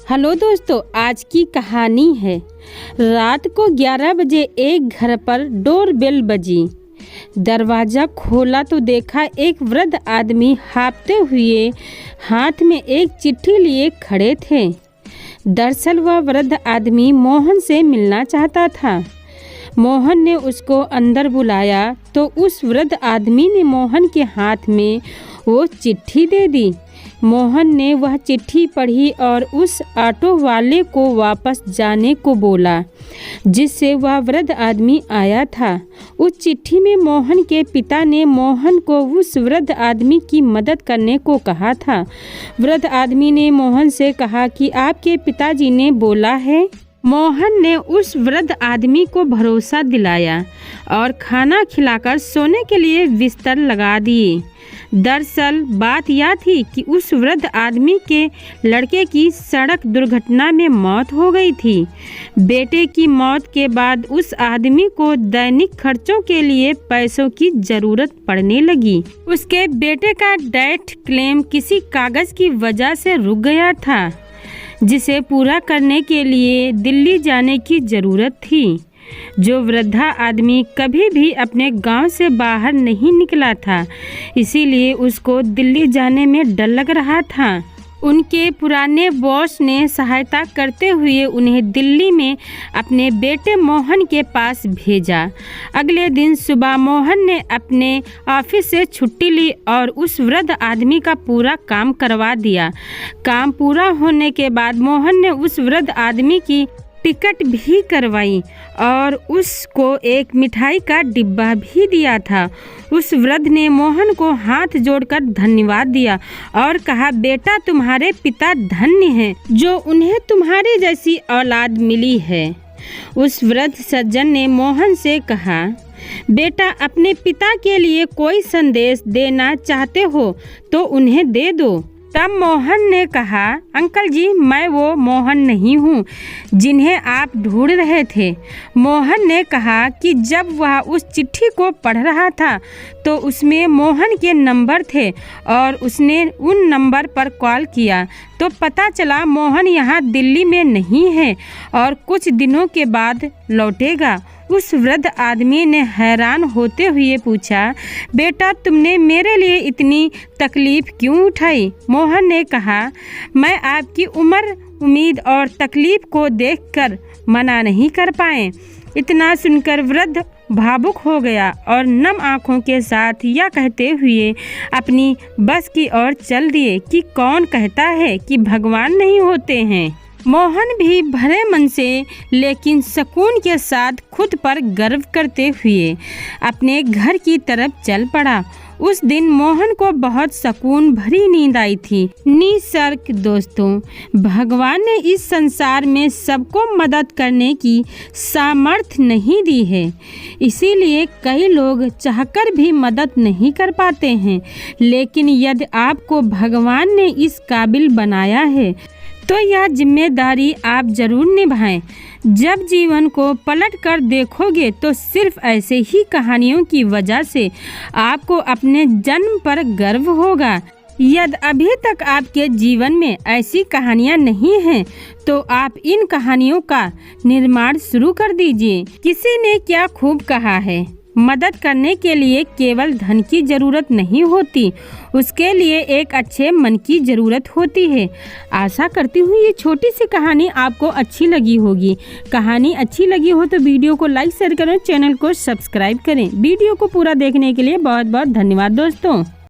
Hello दोस्तों, आज की कहानी है। रात को 11 बजे एक घर पर डोरबेल बजी। दरवाज़ा खोला तो देखा एक वृद्ध आदमी हाँफते हुए हाथ में एक चिट्ठी लिए खड़े थे। दरअसल वह वृद्ध आदमी मोहन से मिलना चाहता था। मोहन ने उसको अंदर बुलाया तो उस वृद्ध आदमी ने मोहन के हाथ में वो चिट्ठी दे दी। मोहन ने वह चिट्ठी पढ़ी और उस ऑटो वाले को वापस जाने को बोला जिससे वह वृद्ध आदमी आया था। उस चिट्ठी में मोहन के पिता ने मोहन को उस वृद्ध आदमी की मदद करने को कहा था। वृद्ध आदमी ने मोहन से कहा कि आपके पिताजी ने बोला है। मोहन ने उस वृद्ध आदमी को भरोसा दिलाया और खाना खिलाकर सोने के लिए बिस्तर लगा दिए। दरअसल बात यह थी कि उस वृद्ध आदमी के लड़के की सड़क दुर्घटना में मौत हो गई थी। बेटे की मौत के बाद उस आदमी को दैनिक खर्चों के लिए पैसों की ज़रूरत पड़ने लगी। उसके बेटे का डेथ क्लेम किसी कागज़ की वजह से रुक गया था जिसे पूरा करने के लिए दिल्ली जाने की ज़रूरत थी। जो वृद्धा आदमी कभी भी अपने गांव से बाहर नहीं निकला था, इसीलिए उसको दिल्ली जाने में डर लग रहा था। उनके पुराने बॉस ने सहायता करते हुए उन्हें दिल्ली में अपने बेटे मोहन के पास भेजा। अगले दिन सुबह मोहन ने अपने ऑफिस से छुट्टी ली और उस वृद्ध आदमी का पूरा काम करवा दिया। काम पूरा होने के बाद मोहन ने उस वृद्ध आदमी की टिकट भी करवाई और उसको एक मिठाई का डिब्बा भी दिया था। उस वृद्ध ने मोहन को हाथ जोड़कर धन्यवाद दिया और कहा, बेटा तुम्हारे पिता धन्य हैं जो उन्हें तुम्हारी जैसी औलाद मिली है। उस वृद्ध सज्जन ने मोहन से कहा, बेटा अपने पिता के लिए कोई संदेश देना चाहते हो तो उन्हें दे दो। तब मोहन ने कहा, अंकल जी मैं वो मोहन नहीं हूँ जिन्हें आप ढूंढ रहे थे। मोहन ने कहा कि जब वह उस चिट्ठी को पढ़ रहा था तो उसमें मोहन के नंबर थे और उसने उन नंबर पर कॉल किया तो पता चला मोहन यहाँ दिल्ली में नहीं है और कुछ दिनों के बाद लौटेगा। उस वृद्ध आदमी ने हैरान होते हुए पूछा, बेटा तुमने मेरे लिए इतनी तकलीफ क्यों उठाई? मोहन ने कहा, मैं आपकी उम्र, उम्मीद और तकलीफ को देखकर मना नहीं कर पाए। इतना सुनकर वृद्ध भावुक हो गया और नम आंखों के साथ यह कहते हुए अपनी बस की ओर चल दिए कि कौन कहता है कि भगवान नहीं होते हैं। मोहन भी भरे मन से लेकिन सुकून के साथ खुद पर गर्व करते हुए अपने घर की तरफ चल पड़ा। उस दिन मोहन को बहुत सुकून भरी नींद आई थी। निसर्ग दोस्तों, भगवान ने इस संसार में सबको मदद करने की सामर्थ्य नहीं दी है, इसीलिए कई लोग चाहकर भी मदद नहीं कर पाते हैं। लेकिन यदि आपको भगवान ने इस काबिल बनाया है तो यह जिम्मेदारी आप जरूर निभाएं। जब जीवन को पलट कर देखोगे तो सिर्फ ऐसे ही कहानियों की वजह से आपको अपने जन्म पर गर्व होगा। यदि अभी तक आपके जीवन में ऐसी कहानियां नहीं हैं तो आप इन कहानियों का निर्माण शुरू कर दीजिए। किसी ने क्या खूब कहा है, मदद करने के लिए केवल धन की जरूरत नहीं होती, उसके लिए एक अच्छे मन की जरूरत होती है। आशा करती हूँ ये छोटी सी कहानी आपको अच्छी लगी होगी। कहानी अच्छी लगी हो तो वीडियो को लाइक शेयर करें, चैनल को सब्सक्राइब करें। वीडियो को पूरा देखने के लिए बहुत बहुत धन्यवाद दोस्तों।